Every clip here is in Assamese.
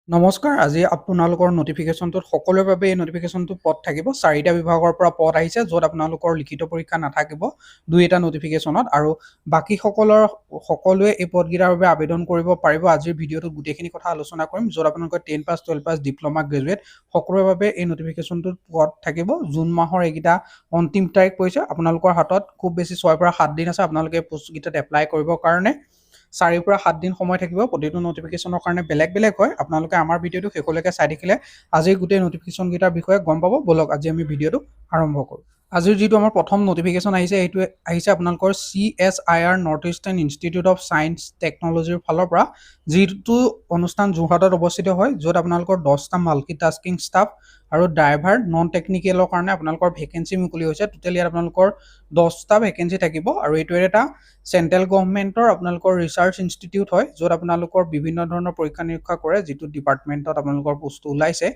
নমস্কাৰ, আজি আপোনালোকৰ নটিফিকেশ্যনটোত সকলোৰে বাবে এই নটিফিকেশ্যনটো পদ থাকিব। 4টা বিভাগৰ পৰা পদ আহিছে, য'ত আপোনালোকৰ লিখিত পৰীক্ষা নাথাকিব 2টা নটিফিকেশ্যনত, আৰু সকলোৱে এই পদকেইটাৰ বাবে আবেদন কৰিব পাৰিব। আজিৰ ভিডিঅ'টোত গোটেইখিনি কথা আলোচনা কৰিম, য'ত আপোনালোকৰ 10 পাছ, 12 পাছ, ডিপ্ল'মা, গ্ৰেজুৱেট সকলোৰে বাবে এই নটিফিকেশ্যনটোত পদ থাকিব। জুন মাহৰ এইকেইটা অন্তিম তাৰিখ পৰিছে। আপোনালোকৰ হাতত খুব বেছি 6 পৰা 7 দিন আছে আপোনালোকে এই পোষ্টকেইটাত এপ্লাই কৰিবৰ কাৰণে। 4 পৰা 7 দিন সময় থাকিব। প্ৰতিটো নটিফিকেশ্যনৰ কাৰণে বেলেগ বেলেগ হয়। আপোনালোকে আমাৰ ভিডিঅ'টো শেষলৈকে চাই থাকিলে আজি গোটেই নটিফিকেশ্যনকেইটাৰ বিষয়ে গম পাব। বলক আজি আমি ভিডিঅ'টো আৰম্ভ কৰোঁ। আজিৰ যিটো আমাৰ প্ৰথম নটিফিকেশ্যন আহিছে, এইটো আহিছে আপোনালোকৰ CSIR north eastern institute of science টেকন'লজিৰ ফালৰ পৰা, যিটো অনুষ্ঠান যোৰহাটত অৱস্থিত হয়, য'ত আপোনালোকৰ 10টা মাল্টিটাস্কিং ষ্টাফ আৰু ড্ৰাইভাৰ নন টেকনিকেলৰ কাৰণে আপোনালোকৰ ভেকেঞ্চি মুকলি হৈছে। টোটেল ইয়াত আপোনালোকৰ 10টা ভেকেঞ্চি থাকিব, আৰু এইটো এটা চেণ্ট্ৰেল গভৰ্ণমেণ্টৰ আপোনালোকৰ ৰিচাৰ্চ ইনষ্টিটিউট হয়, য'ত আপোনালোকৰ বিভিন্ন ধৰণৰ পৰীক্ষা নিৰীক্ষা কৰে, যিটো ডিপাৰ্টমেণ্টত আপোনালোকৰ পোষ্ট ওলাইছে।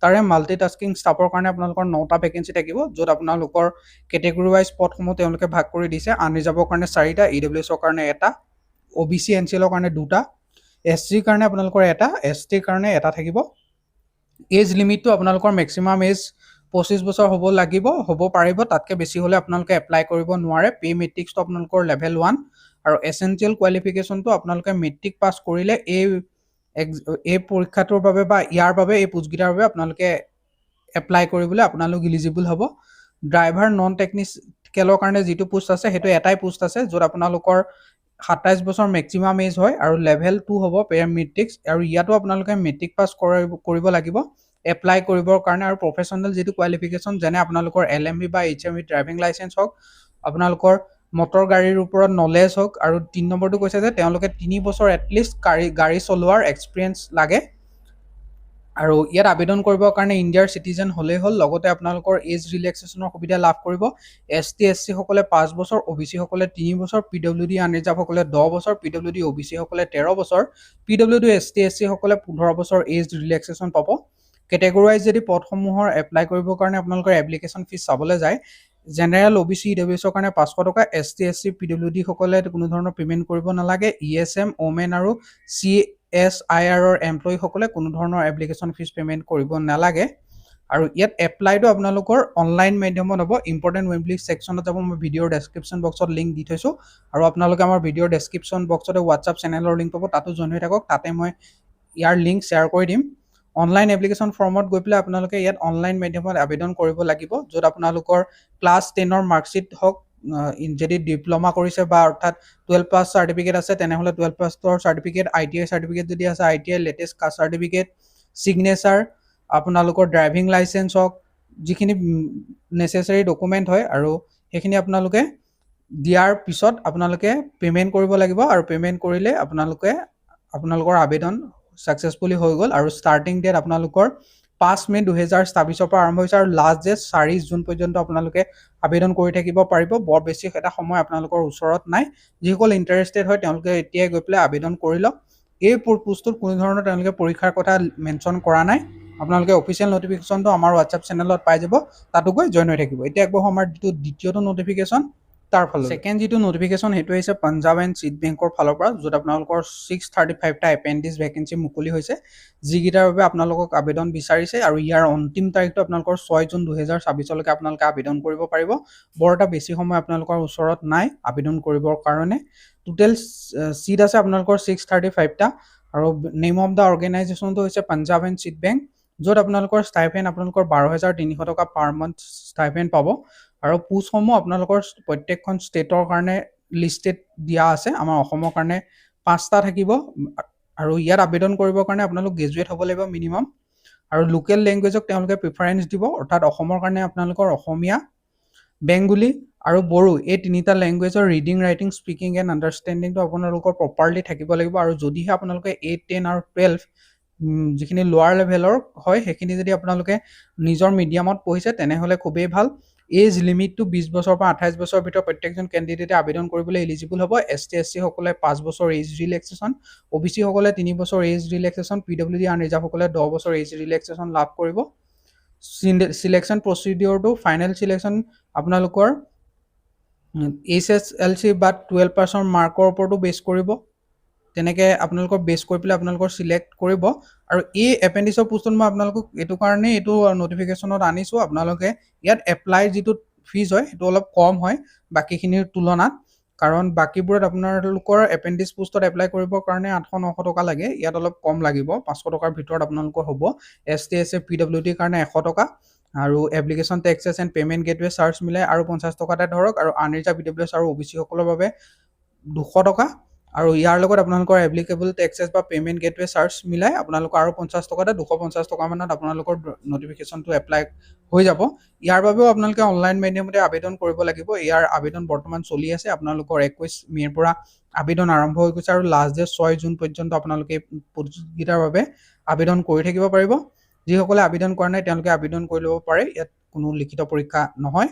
তাৰে মাল্টিটাস্কিং ষ্টাফৰ কাৰণে আপোনালোকৰ 9টা ভেকেঞ্চি থাকিব, য'ত আপোনালোকৰ কেটেগৰী ৱাইজ পদসমূহ তেওঁলোকে ভাগ কৰি দিছে। আনৰিজাৰ্ভৰ কাৰণে 4টা, EWSৰ কাৰণে 1টা, OBC NCLৰ কাৰণে 2টা, SCৰ কাৰণে আপোনালোকৰ 1টা, STৰ কাৰণে 1টা থাকিব। এজ লিমিটটো আপোনালোকৰ মেক্সিমাম এজ 25 বছৰ হ'ব পাৰিব। তাতকৈ বেছি হ'লে আপোনালোকে এপ্লাই কৰিব নোৱাৰে। পে মেট্ৰিক্সটো আপোনালোকৰ লেভেল 1, আৰু এছেঞ্চিয়েল কোৱালিফিকেশ্যনটো আপোনালোকে মেট্ৰিক পাছ কৰিলে এই পৰীক্ষাটোৰ বাবে বা ইয়াৰ বাবে এই পোষ্টকেইটাৰ বাবে আপোনালোকে এপ্লাই কৰিবলৈ আপোনালোক ইলিজিবল হ'ব। ড্ৰাইভাৰ নন টেকনিকেলৰ কাৰণে যিটো পোষ্ট আছে, সেইটো এটাই পোষ্ট আছে, য'ত আপোনালোকৰ 27 বছৰ মেক্সিমাম এজ হয়, আৰু লেভেল 2 হ'ব পে মেট্ৰিক্স, আৰু ইয়াতো আপোনালোকে মেট্ৰিক পাছ কৰিব লাগিব এপ্লাই কৰিবৰ কাৰণে। আৰু প্ৰফেশ্যনেল যিটো কোৱালিফিকেশ্যন, যেনে আপোনালোকৰ LMV বা HMV ড্ৰাইভিং লাইচেঞ্চ হওক, আপোনালোকৰ মটৰ গাড়ীৰ ওপৰত নলেজ হওক, আৰু 3 নম্বৰটো কৈছে যে তেওঁলোকে 3 বছৰ এটলিষ্ট গাড়ী চলোৱাৰ এক্সপিৰিয়েঞ্চ লাগে। আৰু ইয়াত আবেদন কৰিবৰ কাৰণে ইণ্ডিয়াৰ চিটিজেন হ'লেই হ'ল। লগতে আপোনালোকৰ এজ ৰিলেক্সেশ্যনৰ সুবিধা লাভ কৰিব। ST SC সকলে 5 বছৰ, OBC সকলে 3 বছৰ, PWD আনৰিজাৰ্ভ সকলে 10 বছৰ, PWD OBC সকলে 13 বছৰ, PWD ST SC সকলে 15 বছৰ এজ ৰিলেক্সেশ্যন পাব। কেটেগৰী ৱাইজ যদি পদসমূহৰ এপ্লাই কৰিবৰ কাৰণে আপোনালোকৰ এপ্লিকেশ্যন ফিজ চাবলৈ যায়, জেনেৰেল, OBC, EWSৰ কাৰণে 500 টকা, ST SC, PWD সকলে কোনো ধৰণৰ পে'মেণ্ট কৰিব নালাগে। ESM, ওমেন আৰু CSIRৰ এমপ্লয়ীসকলে কোনো ধৰণৰ এপ্লিকেশ্যন ফিজ পে'মেণ্ট কৰিব নালাগে। আৰু ইয়াত এপ্লাইটো আপোনালোকৰ অনলাইন মাধ্যমত হ'ব। ইম্পৰ্টেণ্ট ৱেবলিষ্ট ছেকশ্যনত যাব, মই ভিডিঅ'ৰ ডেছক্ৰিপশ্যন বক্সত লিংক দি থৈছোঁ, আৰু আপোনালোকে আমাৰ ভিডিঅ'ৰ ডেছক্ৰিপশ্যন বক্সতে হোৱাটছআপ চেনেলৰ লিংক পাব, তাতো জইন হৈ থাকক। তাতে মই ইয়াৰ লিংক শ্বেয়াৰ কৰি দিম। অনলাইন এপ্লিকেশ্যন ফৰ্মত গৈ পেলাই আপোনালোকে ইয়াত অনলাইন মাধ্যমত আবেদন কৰিব লাগিব, য'ত আপোনালোকৰ ক্লাছ 10ৰ মাৰ্কশ্বিট হওক, যদি ডিপ্ল'মা কৰিছে বা অৰ্থাৎ 12 পাছ চাৰ্টিফিকেট আছে, তেনেহ'লে 12 পাছৰ চাৰ্টিফিকেট, ITI চাৰ্টিফিকেট যদি আছে, ITI latest caste certificate, signature, আপোনালোকৰ ড্ৰাইভিং লাইচেঞ্চ হওক, যিখিনি নেচেচাৰী ডকুমেণ্ট হয়, আৰু সেইখিনি আপোনালোকে দিয়াৰ পিছত আপোনালোকে পে'মেণ্ট কৰিব লাগিব, আৰু পে'মেণ্ট কৰিলে আপোনালোকৰ আবেদন ছাকচেছফুলি হৈ গ'ল। আৰু ষ্টাৰ্টিং ডেট আপোনালোকৰ 5 মে 2024 পৰা আৰম্ভ হৈছে, আৰু লাষ্ট ডেট 4 জুন পৰ্যন্ত আপোনালোকে আবেদন কৰি থাকিব পাৰিব। বৰ বেছি এটা সময় আপোনালোকৰ ওচৰত নাই। যিসকল ইণ্টাৰেষ্টেড হয় তেওঁলোকে এতিয়াই গৈ পেলাই আবেদন কৰি লওক। এই পোষ্টটোত কোনো ধৰণৰ তেওঁলোকে পৰীক্ষাৰ কথা মেনশ্যন কৰা নাই। আপোনালোকে অফিচিয়েল নটিফিকেশ্যনটো আমাৰ হোৱাটছআপ চেনেলত পাই যাব, তাতো গৈ জইন হৈ থাকিব। এতিয়া আগবঢ়ো আমাৰ যিটো দ্বিতীয়টো নটিফিকেশ্যন, তাৰ ফালত ছেকেণ্ড যিটো নটিফিকেশ্যন, সেইটো হৈছে পাঞ্জাৱ এণ্ড চিট বেংকৰ ফালৰ পৰা, য'ত আপোনালোকৰ 635টা এপেণ্ডিক্স ভেকেঞ্চি মুকলি হৈছে, যিকেইটাৰ বাবে আপোনালোকক আবেদন বিচাৰিছে। আৰু ইয়াৰ অন্তিম তাৰিখটো আপোনালোকৰ 6 জুন 2024লৈকে আপোনালোকে আবেদন কৰিব পাৰিব। বৰ এটা বেছি সময় আপোনালোকৰ ওচৰত নাই আবেদন কৰিবৰ কাৰণে। টোটেল চিট আছে আপোনালোকৰ 635টা, আৰু নেম অফ দ্য অৰ্গেনাইজেশ্যনটো হৈছে পাঞ্জাৱ এণ্ড চিট বেংক, য'ত আপোনালোকৰ ষ্টাইপেণ্ড আপোনালোকৰ 12,300 টকা পাৰ মান্থ ষ্টাইপেণ্ড পাব। আৰু পোষ্টসমূহ আপোনালোকৰ প্ৰত্যেকখন ষ্টেটৰ কাৰণে লিষ্টেড দিয়া আছে। আমাৰ অসমৰ কাৰণে 5টা থাকিব, আৰু ইয়াত আবেদন কৰিবৰ কাৰণে আপোনালোক গ্ৰেজুৱেট হ'ব লাগিব মিনিমাম, আৰু লোকেল লেংগুৱেজক তেওঁলোকে প্ৰিফাৰেঞ্চ দিব, অৰ্থাৎ অসমৰ কাৰণে আপোনালোকৰ অসমীয়া, বেংগলী আৰু বড়ো, এই 3টা লেংগুৱেজৰ ৰিডিং, ৰাইটিং, স্পিকিং এণ্ড আণ্ডাৰষ্টেণ্ডিংটো আপোনালোকৰ প্ৰপাৰলি থাকিব লাগিব। আৰু যদিহে আপোনালোকে 8, 10 আৰু 12 যিখিনি লোৱাৰ লেভেলৰ হয়, সেইখিনি যদি আপোনালোকে নিজৰ মিডিয়ামত পঢ়িছে, তেনেহ'লে খুবেই ভাল। এজ লিমিটটো 20 বছৰৰ পৰা 28 বছৰৰ ভিতৰত প্ৰত্যেকজন কেণ্ডিডেটে আবেদন কৰিবলৈ এলিজিবল হ'ব। ST SC সকলে 5 বছৰ এজ ৰিলেক্সেশ্যন, OBC সকলে 3 বছৰ এজ ৰিলেক্সেশ্যন, PWD আনৰিজাৰ্ভ সকলে 10 বছৰ এজ ৰিলেক্সেশ্যন লাভ কৰিব। চিলেকশ্যন প্ৰচিডিঅ'ৰটো ফাইনেল চিলেকশ্যন আপোনালোকৰ HSLC বা 12 পাছৰ মাৰ্কৰ ওপৰতো বেছ কৰিব। তেনেকৈ আপোনালোকৰ বেছ কৰি পেলাই আপোনালোকৰ চিলেক্ট কৰিব। আৰু এই এপেণ্ডিক্সৰ পোষ্টত মই আপোনালোকক এইটো কাৰণেই এইটো নটিফিকেশ্যনত আনিছোঁ, আপোনালোকে ইয়াত এপ্লাই যিটো ফিজ হয় সেইটো অলপ কম হয় বাকীখিনিৰ তুলনাত, কাৰণ বাকীবোৰত আপোনালোকৰ এপেণ্ডিক্স পোষ্টত এপ্লাই কৰিবৰ কাৰণে 800-900 টকা লাগে, ইয়াত অলপ কম লাগিব, 500 টকাৰ ভিতৰত আপোনালোকৰ হ'ব। ST SA PWDৰ কাৰণে 100 টকা, আৰু application taxes and payment gateway charge মিলাই আৰু 50 টকা এটা ধৰক, আৰু আনৰিজাৰ্ভ PWS আৰু OBC সকলৰ বাবে 200 টকা, আৰু ইয়াৰ লগত আপোনালোকৰ এপ্লিকেবল টেক্সেছ বা পে'মেণ্ট গেটৱে চাৰ্জ মিলাই আপোনালোকৰ আৰু 50 টকা এটা 250 টকা মানত আপোনালোকৰ নটিফিকেশ্যনটো এপ্লাই হৈ যাব। ইয়াৰ বাবেও আপোনালোকে অনলাইন মাধ্যমতে আবেদন কৰিব লাগিব। ইয়াৰ আবেদন বৰ্তমান চলি আছে, আপোনালোকৰ 21 মে'ৰ পৰা আবেদন আৰম্ভ হৈ গৈছে, আৰু লাষ্ট ডেট 6 জুন পৰ্যন্ত আপোনালোকে পোষ্টকেইটাৰ বাবে আবেদন কৰি থাকিব পাৰিব। যিসকলে আবেদন কৰা নাই তেওঁলোকে আবেদন কৰি ল'ব পাৰে, ইয়াত কোনো লিখিত পৰীক্ষা নহয়।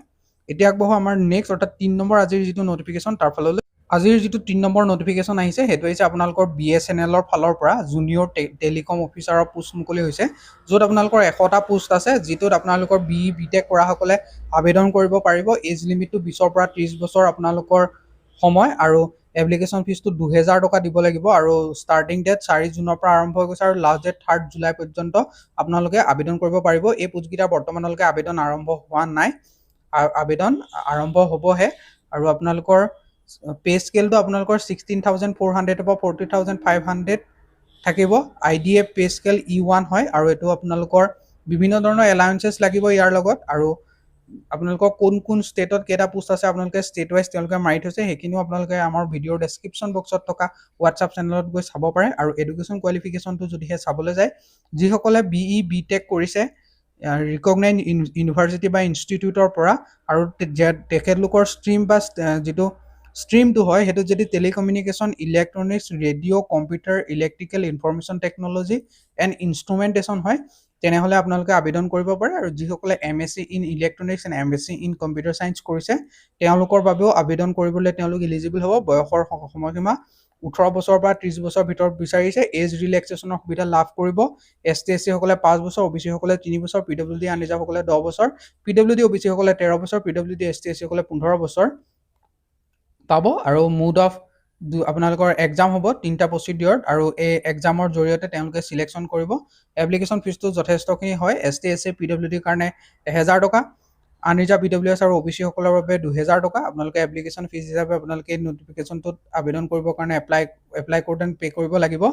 এতিয়া আগবঢ়ো আমাৰ নেক্সট অৰ্থাৎ 3 নম্বৰ আজিৰ যিটো নটিফিকেশ্যন তাৰ ফাললৈ। আজিৰ যিটো 3 নম্বৰ নটিফিকেশ্যন আহিছে সেইটো হৈছে আপোনালোকৰ BSNLৰ ফালৰ পৰা জুনিয়ৰ টেলিকম অফিচাৰৰ পোষ্ট মুকলি হৈছে, য'ত আপোনালোকৰ 100টা পোষ্ট আছে, যিটোত আপোনালোকৰ BE BTech কৰাসকলে আবেদন কৰিব পাৰিব। এজ লিমিটটো 20ৰ পৰা 30 বছৰ আপোনালোকৰ সময়, আৰু এপ্লিকেশ্যন ফিজটো 2000 টকা দিব লাগিব, আৰু ষ্টাৰ্টিং ডেট 4 জুনৰ পৰা আৰম্ভ হৈ গৈছে, আৰু লাষ্ট ডেট 3 জুলাই পৰ্যন্ত আপোনালোকে আবেদন কৰিব পাৰিব। এই পোষ্টকেইটা বৰ্তমানলৈকে আবেদন আৰম্ভ হোৱা নাই, আবেদন আৰম্ভ হ'বহে। আৰু আপোনালোকৰ পে স্কেলটো আপোনালোকৰ 16,400 পৰা 40,500 থাকিব। IDA পে স্কেল E1 হয়, আৰু এইটো আপোনালোকৰ বিভিন্ন ধৰণৰ এলাউন্সেছ লাগিব ইয়াৰ লগত, আৰু আপোনালোকৰ কোন ষ্টেটত কেইটা পোষ্ট আছে আপোনালোকে ষ্টেট ৱাইজ তেওঁলোকে মাৰি থৈছে, সেইখিনিও আপোনালোকে আমাৰ ভিডিঅ'ৰ ডেছক্ৰিপশ্যন বক্সত থকা হোৱাটছআপ চেনেলত গৈ চাব পাৰে। আৰু এডুকেশ্যন কোৱালিফিকেশ্যনটো যদিহে চাবলৈ যায়, যিসকলে BE BTech কৰিছে ৰিকগনাইজ ইউনিভাৰ্চিটি বা ইনষ্টিটিউটৰ পৰা, আৰু তেখেতলোকৰ ষ্ট্ৰীম বা যিটো ষ্ট্ৰীমটো হয় সেইটো যদি telecommunication, electronics, radio', computer, electrical, information technology and instrumentation হয়, তেনেহ'লে আপোনালোকে আবেদন কৰিব পাৰে। আৰু যিসকলে MSc in electronics and MSc in computer science কৰিছে তেওঁলোকৰ বাবেও আবেদন কৰিবলৈ তেওঁলোক ইলিজিবল হ'ব। বয়সৰ সময়সীমা 18 বছৰৰ পৰা 30 বছৰৰ ভিতৰত বিচাৰিছে। এজ ৰিলেক্সেশ্যনৰ সুবিধা লাভ কৰিব। ST SC সকলে 5 বছৰ, OBC সকলে 3 বছৰ, PWD আনৰিজাৰ্ভ সকলে 10 বছৰ, PWD OBC সকলে 13 বছৰ, PWD ST SC সকলে 15 বছৰ পাব। আৰু মুড অফ আপোনালোকৰ এক্সাম হ'ব 3টা প্ৰচিডিউৰত, আৰু এই এক্সামৰ জৰিয়তে তেওঁলোকে চিলেকশ্যন কৰিব। এপ্লিকেশ্যন ফিজটো যথেষ্টখিনি হয়। ST SC PWDৰ কাৰণে 1000 টকা, আনৰিজাৰ্ভ PWS আৰু OBC সকলৰ বাবে 2000 টকা। আপোনালোকে এপ্লিকেশ্যন ফিজ হিচাপে আপোনালোকে নটিফিকেশ্যনটোত আবেদন কৰিবৰ কাৰণে এপ্লাই কৰোঁতে পে' কৰিব লাগিব।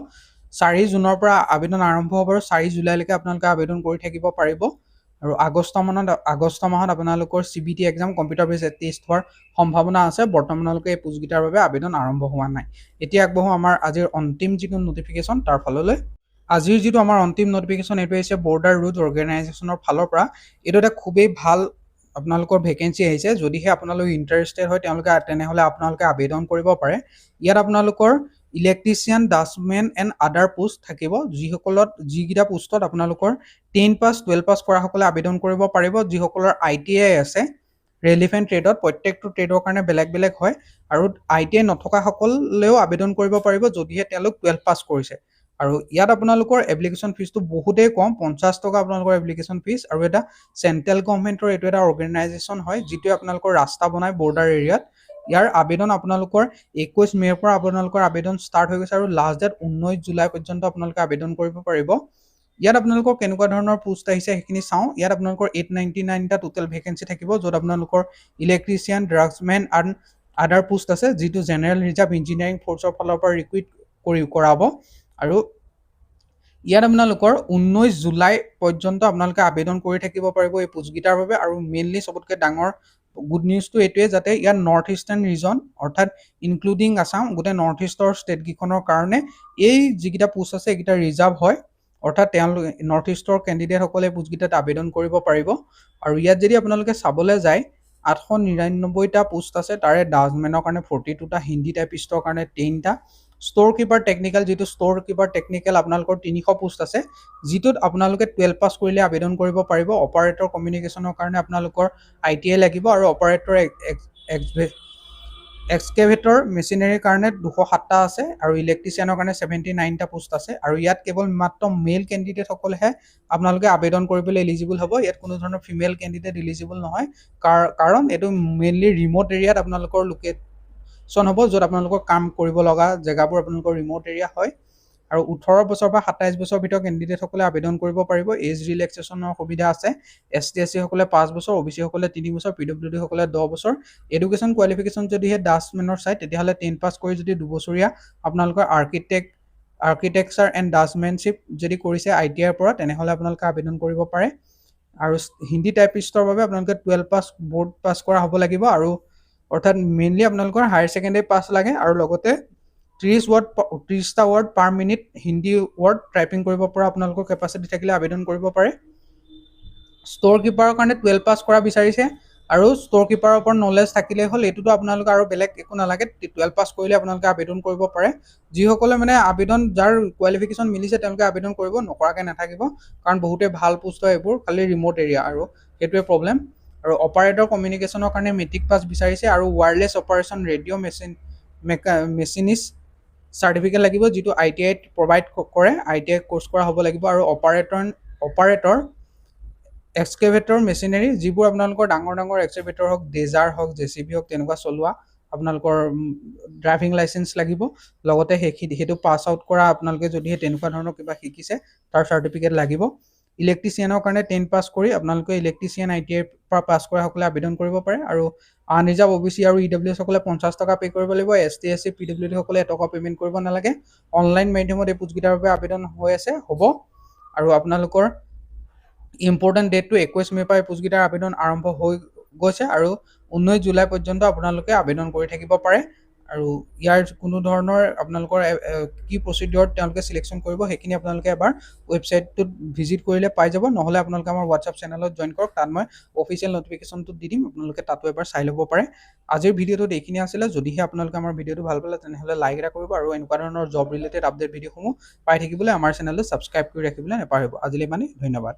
4 জুনৰ পৰা আবেদন আৰম্ভ হ'ব, আৰু 4 জুলাইলৈকে আপোনালোকে আবেদন কৰি থাকিব পাৰিব। আৰু আগষ্ট মাহত আপোনালোকৰ CBT এক্সাম কম্পিউটাৰ বেছ টেষ্ট হোৱাৰ সম্ভাৱনা আছে। বৰ্তমানলৈকে এই পোষ্টকেইটাৰ বাবে আবেদন আৰম্ভ হোৱা নাই। এতিয়া আগবঢ়ো আমাৰ আজিৰ অন্তিম যিটো নটিফিকেশ্যন তাৰ ফাললৈ। আজিৰ যিটো আমাৰ অন্তিম নটিফিকেশ্যন এইটো হৈছে বৰ্ডাৰ ৰোড অৰ্গেনাইজেশ্যনৰ ফালৰ পৰা। এইটো এটা খুবেই ভাল আপোনালোকৰ ভেকেঞ্চি আহিছে। যদিহে আপোনালোক ইণ্টাৰেষ্টেড হয় তেনেহ'লে আপোনালোকে আবেদন কৰিব পাৰে। ইয়াত আপোনালোকৰ ইলেক্ট্ৰিচিয়ান, ডাষ্টমেন এণ্ড আদাৰ পোষ্ট থাকিব, যিকেইটা পোষ্টত আপোনালোকৰ 10 পাছ 12 পাছ কৰাসকলে আবেদন কৰিব পাৰিব। যিসকলৰ ITI আছে ৰেলিভেণ্ট ট্ৰেডত, প্ৰত্যেকটো ট্ৰেডৰ কাৰণে বেলেগ বেলেগ হয়, আৰু ITI নথকাসকলেও আবেদন কৰিব পাৰিব যদিহে তেওঁলোক 12 পাছ কৰিছে। আৰু ইয়াত আপোনালোকৰ এপ্লিকেশ্যন ফিজটো বহুতেই কম, 50 টকা আপোনালোকৰ এপ্লিকেশ্যন ফিজ। আৰু এটা চেণ্ট্ৰেল গভৰ্ণমেণ্টৰ এইটো এটা অৰ্গেনাইজেশ্যন হয়, যিটোৱে আপোনালোকৰ ৰাস্তা বনায় বৰ্ডাৰ এৰিয়াত। ইয়াৰ আবেদন আপোনালোকৰ 21 মে'ৰ পৰা আপোনালোকৰ আবেদন ষ্টাৰ্ট হৈ গৈছে, আৰু লাষ্ট ডেট 19 জুলাই পৰ্যন্ত আপোনালোকে আবেদন কৰিব পাৰিব। ইয়াত আপোনালোকৰ কেনেকুৱা ধৰণৰ পোষ্ট আহিছে সেইখিনি চাওঁ। ইয়াত আপোনালোকৰ 899টা টোটেল ভেকেঞ্চি থাকিব, য'ত আপোনালোকৰ ইলেক্ট্ৰিচিয়ান, ড্ৰাগছমেন এণ্ড আদাৰ পোষ্ট আছে, যিটো জেনেৰেল ৰিজাৰ্ভ ইঞ্জিনিয়াৰিং ফ'ৰ্চৰ ফালৰ পৰা ৰিক্ৰুইট কৰাব। আৰু ইয়াত আপোনালোকৰ 19 জুলাই পৰ্যন্ত আপোনালোকে আবেদন কৰি থাকিব পাৰিব এই পোষ্টকেইটাৰ বাবে। আৰু মেইনলি চবতকৈ ডাঙৰ গুড নিউজটো এইটোৱে, যাতে ইয়াত নৰ্থ ইষ্টাৰ্ণ ৰিজন অৰ্থাৎ ইনক্লুডিং আছাম, গোটেই নৰ্থ ইষ্টৰ ষ্টেটকেইখনৰ কাৰণে এই যিকেইটা পোষ্ট আছে এইকেইটা ৰিজাৰ্ভ হয়, অৰ্থাৎ তেওঁলোকে নৰ্থ ইষ্টৰ কেণ্ডিডেটসকলে পোষ্টকেইটাত আবেদন কৰিব পাৰিব। আৰু ইয়াত যদি আপোনালোকে চাবলৈ যায় 899টা পোষ্ট আছে, তাৰে ডাষ্টমেনৰ কাৰণে 42টা, হিন্দী টাইপিষ্টৰ কাৰণে 10টা, ষ্ট'ৰ কিপাৰ টেকনিকেল, যিটো ষ্ট'ৰ কিপাৰ টেকনিকেল আপোনালোকৰ 300 পোষ্ট আছে, যিটোত আপোনালোকে 12 পাছ কৰিলে আবেদন কৰিব পাৰিব। অপাৰেটৰ কমিউনিকেশ্যনৰ কাৰণে আপোনালোকৰ ITI লাগিব, আৰু অপাৰেটৰ এক্সকেভেটৰ মেচিনাৰীৰ কাৰণে 207টা আছে, আৰু ইলেক্ট্ৰিচিয়ানৰ কাৰণে 79টা পোষ্ট আছে। আৰু ইয়াত কেৱল মাত্ৰ মেল কেণ্ডিডেটসকলেহে আপোনালোকে আবেদন কৰিবলৈ এলিজিবল হ'ব। ইয়াত কোনো ধৰণৰ ফিমেল কেণ্ডিডেট এলিজিবল নহয়, কাৰণ এইটো মেইনলি ৰিম'ট এৰিয়াত আপোনালোকৰ লোকেশ্যন হ'ব য'ত আপোনালোকৰ কাম কৰিব লগা জেগাবোৰ আপোনালোকৰ ৰিম'ট এৰিয়া হয় আৰু 18 বছৰ বা 27 বছৰ ভিতৰত কেণ্ডিডেটসকলে আবেদন কৰিব পাৰিব। এজ ৰিলেক্সেশ্যনৰ সুবিধা আছে। ST SC সকলে 5 বছৰ, OBC সকলে 3 বছৰ, PWD সকলে 10 বছৰ। এডুকেশ্যন কোৱালিফিকেশ্যন যদিহে ডাষ্টমেনৰ চাই তেতিয়াহ'লে 10 পাছ কৰি যদি 2 বছৰীয়া আপোনালোকৰ আৰ্কিটেকচাৰ এণ্ড ডাষ্টমেনশ্বিপ যদি কৰিছে ITI ৰ পৰা তেনেহ'লে আপোনালোকে আবেদন কৰিব পাৰে। আৰু হিন্দী টাইপিষ্টৰ বাবে আপোনালোকে 12 পাছ বৰ্ড পাছ কৰা হ'ব লাগিব আৰু অৰ্থাৎ মেইনলি আপোনালোকৰ হায়াৰ ছেকেণ্ডেৰী পাছ লাগে আৰু লগতে 30টা word per minute Hindi word typing কৰিব পৰা আপোনালোকৰ কেপাচিটি থাকিলে আবেদন কৰিব পাৰে। ষ্ট'ৰ কিপাৰৰ কাৰণে 12 পাছ কৰা বিচাৰিছে আৰু ষ্ট'ৰ কিপাৰৰ ওপৰত নলেজ থাকিলেই হ'ল। এইটোতো আপোনালোকে আৰু বেলেগ একো নালাগে, 12 পাছ কৰিলে আপোনালোকে আবেদন কৰিব পাৰে। যিসকলে মানে যাৰ কোৱালিফিকেশ্যন মিলিছে তেওঁলোকে আবেদন কৰিব, নকৰাকৈ নাথাকিব, কাৰণ বহুতে ভাল পোষ্ট হয় এইবোৰ, খালি ৰিম'ট এৰিয়া আৰু সেইটোৱে প্ৰব্লেম। আৰু অপাৰেটৰ কমিউনিকেশ্যনৰ কাৰণে মেট্ৰিক পাছ বিচাৰিছে আৰু wireless operation radio' machinist certificate লাগিব, যিটো ITI প্ৰভাইড কৰে, ITI কোৰ্চ কৰা হ'ব লাগিব। আৰু অপাৰেটৰ এক্সকেভেটৰ মেচিনাৰী, যিবোৰ আপোনালোকৰ ডাঙৰ এক্সকেভেটৰ হওক, ডেজাৰ হওক, JCB হওক, তেনেকুৱা চলোৱা আপোনালোকৰ ড্ৰাইভিং লাইচেঞ্চ লাগিব। লগতে সেইটো পাছ আউট কৰা আপোনালোকে যদিহে তেনেকুৱা ধৰণৰ কিবা শিকিছে তাৰ চাৰ্টিফিকেট লাগিব। ইলেক্ট্ৰিচিয়ানৰ কাৰণে 10 পাছ কৰি আপোনালোকে ইলেক্ট্ৰিচিয়ান ITI ৰ পৰা পাছ কৰা সকলে আবেদন কৰিব পাৰে। আৰু আনৰিজাৰ্ভ OBC আৰু EWS সকলে 50 টকা পে' কৰিব লাগিব। ST SC PWD সকলে এটকা পে'মেণ্ট কৰিব নালাগে। অনলাইন মাধ্যমত এই পোষ্টকেইটাৰ বাবে আবেদন হৈ আছে, হ'ব। আৰু আপোনালোকৰ ইম্পৰ্টেণ্ট ডেটটো 21 মে' পৰা এই পোষ্টকেইটাৰ আবেদন আৰম্ভ হৈ গৈছে আৰু 19 জুলাই পৰ্যন্ত আপোনালোকে আবেদন কৰি থাকিব পাৰে। আৰু ইয়াৰ কোনো ধৰণৰ আপোনালোকৰ কি প্ৰচিডিউৰত তেওঁলোকে চিলেকশ্যন কৰিব সেইখিনি আপোনালোকে এবাৰ ৱেবছাইটটোত ভিজিট কৰিলে পাই যাব, নহ'লে আপোনালোকে আমাৰ হোৱাটছআপ চেনেলত জইন কৰক, তাত মই অফিচিয়েল নটিফিকেশ্যনটো দি দিম, আপোনালোকে তাতো এবাৰ চাই ল'ব পাৰে। আজিৰ ভিডিঅ'টোত এইখিনি আছিলে। যদিহে আপোনালোকে আমাৰ ভিডিঅ'টো ভাল পালে তেনেহ'লে লাইক এটা কৰিব আৰু এনেকুৱা ধৰণৰ জব ৰিলেটেড আপডেট ভিডিঅ'সমূহ পাই থাকিবলৈ আমাৰ চেনেলটো ছাবস্ক্ৰাইব কৰি ৰাখিবলৈ নাপাহৰিব। আজিলৈ মানে ধন্যবাদ।